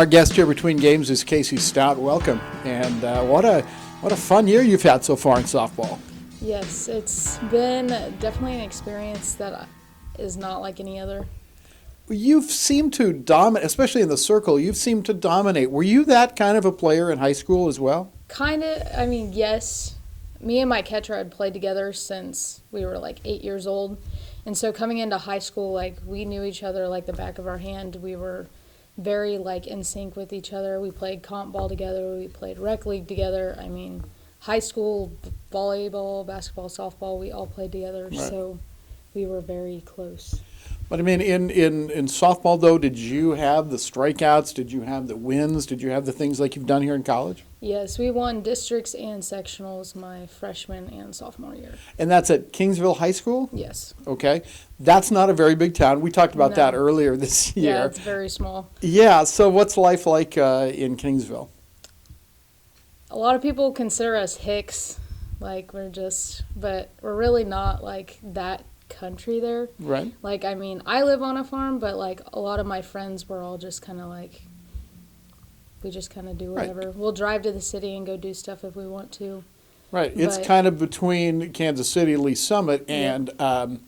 Our guest here between games is Casey Stout. Welcome. And what a fun year you've had so far in softball. Yes, it's been definitely an experience that is not like any other. You've seemed to dominate, especially in the circle, you've seemed to dominate. Were you that kind of a player in high school as well? Kind of, I mean, yes. Me and my catcher had played together since we were like 8 years old. And so coming into high school, like, we knew each other like the back of our hand. We were very, like, in sync with each other. We played comp ball together. We played rec league together. I mean, high school, volleyball, basketball, softball, we all played together. Right. So we were very close. But I mean, in softball, though, did you have the strikeouts? Did you have the wins? Did you have the things like you've done here in college? Yes, we won districts and sectionals my freshman and sophomore year. And that's at Kingsville High School? Yes. Okay. That's not a very big town. We talked about No. that earlier this year. Yeah, it's very small. Yeah, so what's life like in Kingsville? A lot of people consider us hicks, like but we're really not like that country there. Right. Like, I mean, I live on a farm, but like a lot of my friends were all just kind of like, we just kind of do whatever. Right. We'll drive to the city and go do stuff if we want to. Right. It's kind of between Kansas City, Lee Summit, and I'm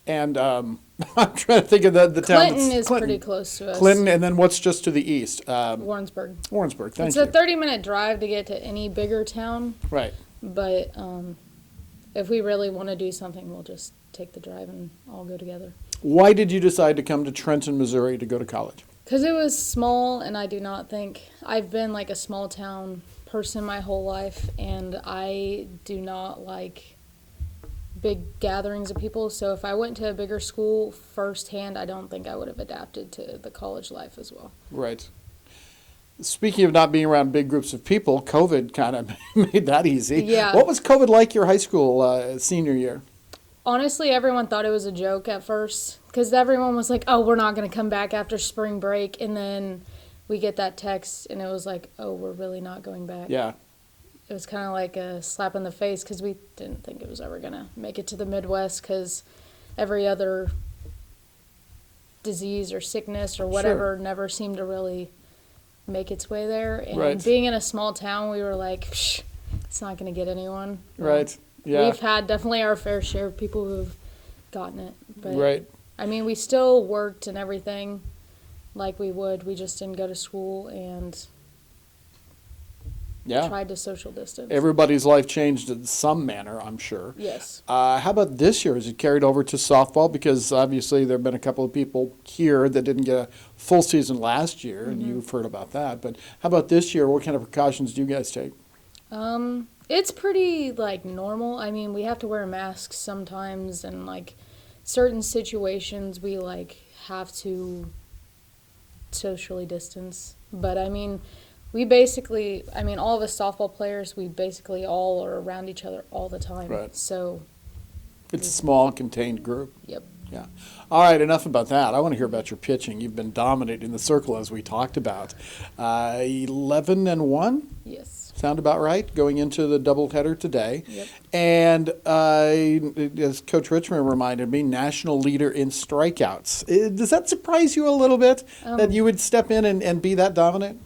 trying to think of the town. Clinton is pretty close to us. Clinton, and then what's just to the east? Warrensburg. Warrensburg, thank it's you. It's a 30-minute drive to get to any bigger town. Right. But if we really want to do something, we'll just take the drive and all go together. Why did you decide to come to Trenton, Missouri to go to college? Because it was small, and I do not think I've been like a small town person my whole life, and I do not like big gatherings of people. So if I went to a bigger school firsthand, I don't think I would have adapted to the college life as well. Right. Speaking of not being around big groups of people, COVID kind of made that easy. Yeah. What was COVID like your high school senior year? Honestly, everyone thought it was a joke at first because everyone was like, oh, we're not going to come back after spring break. And then we get that text, and it was like, oh, we're really not going back. Yeah. It was kind of like a slap in the face because we didn't think it was ever going to make it to the Midwest because every other disease or sickness or whatever never seemed to really make its way there. And being in a small town, we were like, it's not going to get anyone. Right. Yeah. We've had definitely our fair share of people who've gotten it. But, right. I mean, we still worked and everything like we would. We just didn't go to school and tried to social distance. Everybody's life changed in some manner, I'm sure. Yes. How about this year? Has it carried over to softball? Because obviously there have been a couple of people here that didn't get a full season last year, and you've heard about that. But how about this year? What kind of precautions do you guys take? It's pretty, like, normal. I mean, we have to wear masks sometimes, and, like, certain situations we, like, have to socially distance. But, I mean, all of us softball players, we basically all are around each other all the time. Right. So it's a small, contained group. Yep. Yeah. All right, enough about that. I want to hear about your pitching. You've been dominating the circle, as we talked about. 11-1? Yes. Sound about right, going into the doubleheader today. Yep. And as Coach Richmond reminded me, national leader in strikeouts. Does that surprise you a little bit that you would step in and be that dominant?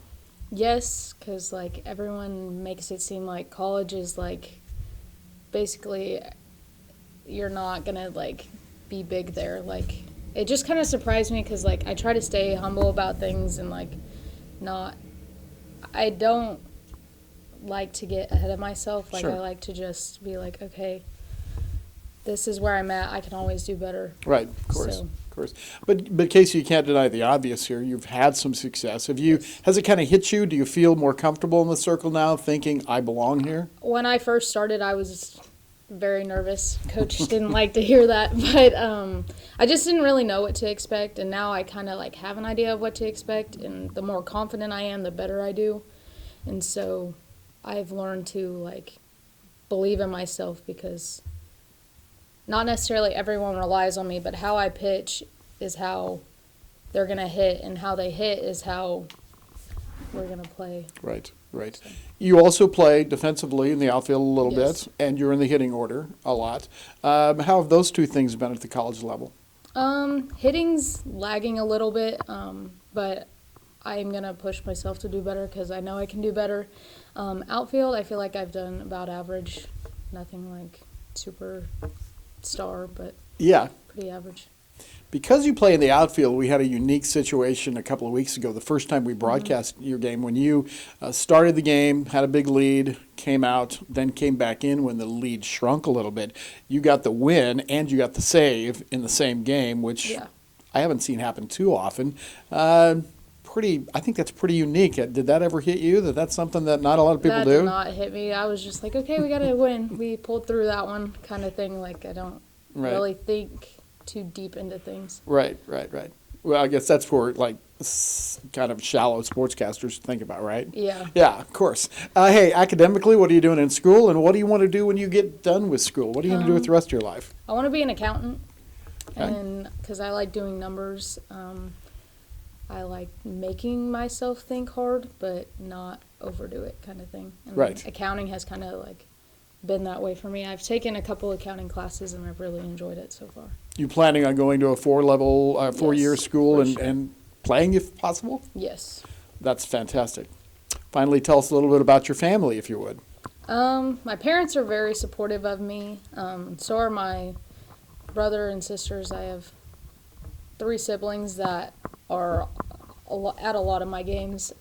Yes, because, like, everyone makes it seem like college is, like, basically you're not going to, like, be big there. Like, it just kind of surprised me because, like, I try to stay humble about things and, like, I don't like to get ahead of myself. Like, I like to just be like, okay, this is where I'm at. I can always do better. Right, of course. Of course. But Casey, you can't deny the obvious here. You've had some success. Has it kind of hit you? Do you feel more comfortable in the circle now, thinking I belong here? When I first started, I was very nervous. Coach didn't like to hear that, but I just didn't really know what to expect, and now I kind of, like, have an idea of what to expect, and the more confident I am, the better I do. And so I've learned to, like, believe in myself because not necessarily everyone relies on me, but how I pitch is how they're going to hit, and how they hit is how we're going to play. Right. So. You also play defensively in the outfield a little bit, and you're in the hitting order a lot. How have those two things been at the college level? Hitting's lagging a little bit, but I am going to push myself to do better because I know I can do better. Outfield, I feel like I've done about average. Nothing like super star, but Yeah. pretty average. Because you play in the outfield, we had a unique situation a couple of weeks ago, the first time we broadcast your game, when you started the game, had a big lead, came out, then came back in when the lead shrunk a little bit. You got the win and you got the save in the same game, which Yeah. I haven't seen happen too often. I think that's pretty unique. Did that ever hit you? That's something that not a lot of people That do? did not hit me. I was just like, okay, we got to win. We pulled through that one kind of thing. Like, I don't Right. really think too deep into things. Right. Well, I guess that's for kind of shallow sportscasters to think about, right? Yeah. Yeah, of course. Hey, academically, what are you doing in school, and what do you want to do when you get done with school? What are you going to do with the rest of your life? I want to be an accountant, Okay. and because I like doing numbers. I like making myself think hard, but not overdo it, kind of thing. And Right. accounting has kind of like been that way for me. I've taken a couple accounting classes, and I've really enjoyed it so far. You planning on going to a four-year Yes, school for sure. and playing if possible? Yes. That's fantastic. Finally, tell us a little bit about your family, if you would. My parents are very supportive of me. So are my brother and sisters. I have 3 siblings that are at a lot of my games.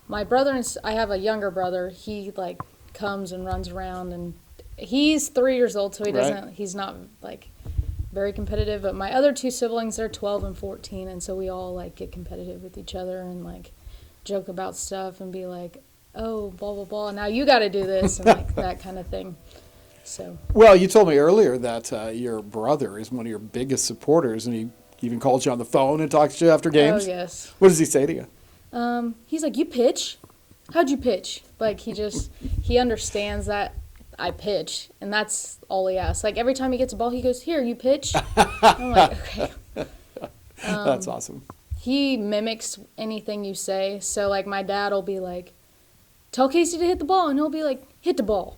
My brother I have a younger brother. He like comes and runs around, and he's 3 years old, so he's not like very competitive. But my other 2 siblings, they're 12 and 14, and so we all like get competitive with each other and like joke about stuff and be like, oh, blah blah blah, now you got to do this, and like that kind of thing. So Well, you told me earlier that your brother is one of your biggest supporters, and he even calls you on the phone and talks to you after games. oh yes. What does he say to you? He's like, you pitch? How'd you pitch? Like, he understands that I pitch, and that's all he asks. Like, every time he gets a ball, he goes, here, you pitch? I'm like, okay. That's awesome. He mimics anything you say. So, like, my dad will be like, tell Casey to hit the ball, and he'll be like, hit the ball.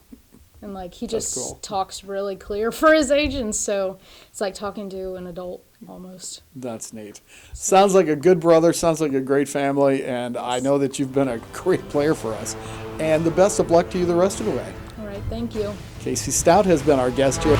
And, like, he That's just cool. talks really clear for his age, and so it's like talking to an adult almost. That's neat. Sounds like a good brother, sounds like a great family, and I know that you've been a great player for us. And the best of luck to you the rest of the way. All right, thank you. Casey Stout has been our guest here.